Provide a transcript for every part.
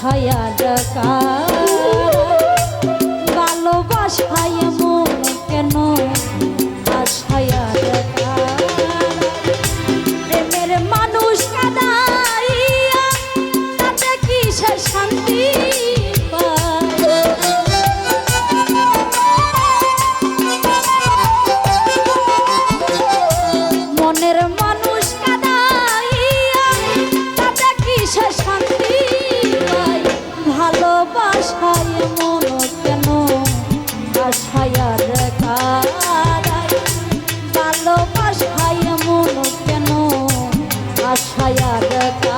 আশায়া ডাকা ভালোবাসায় মন কেন আশায়া ডাকা প্রেমের মানুষ কাদাইয়া তাতে কি সে শান্তি মনের মানুষ কাদাইয়া তাতে কি সে শান্তি পায় ভালোবাসায় মন কেন আশায়া রেখা ভালোবাসায় মন কেন আশায়া রেখা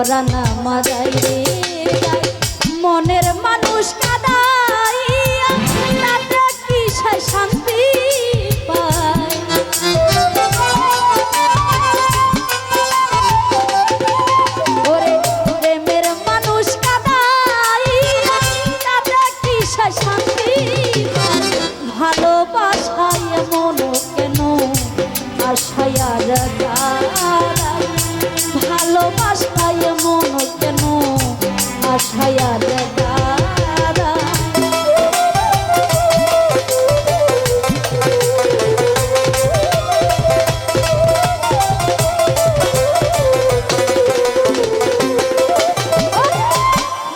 পরানা মারাই রে মনের মানুষ কাদাইয়া তাতে কি সে শান্তি পায় ওরে প্রেমের মানুষ কাদাইয়া তাতে কি সে শান্তি পায় ভালোবাসায় মন কেন আশায়া রাখা ভালোবাসায় মন কেন আশায়া দেখা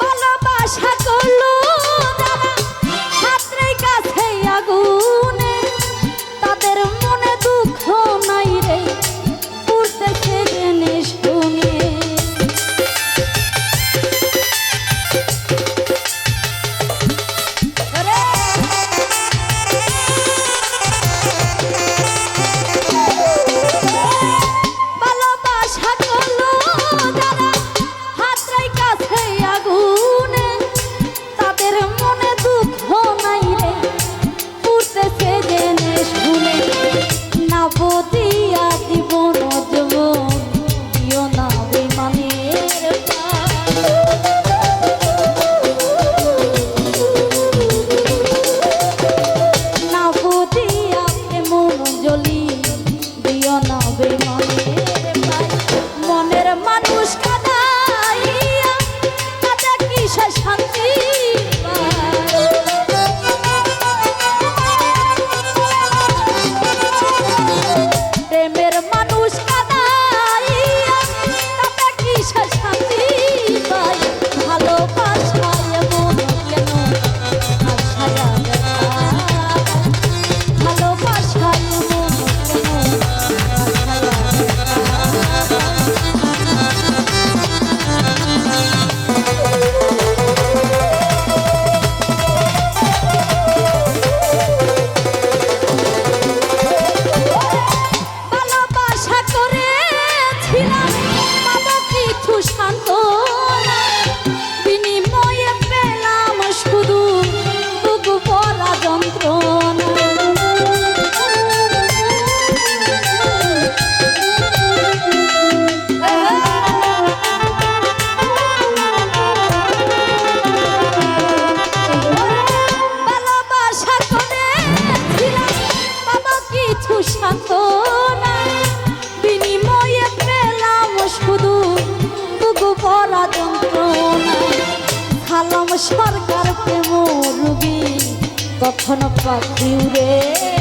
ভালোবাসা করলো যারা হাতের কাছে আগুনে তাদের মনে দুঃখ নাই রে পুরতেছে জিনিস মনের মানুষ কাদাইয়া তাতে কি সে শান্তি প্রেমের মানুষ কাদাইয়া তাতে কি সে শান্তি পায় ভালোবাসায় মন কেন আশায়া দেখা ভালোবাসায় মন কেন সরকার প্রেম রুগী কখনো পাখি উড়ে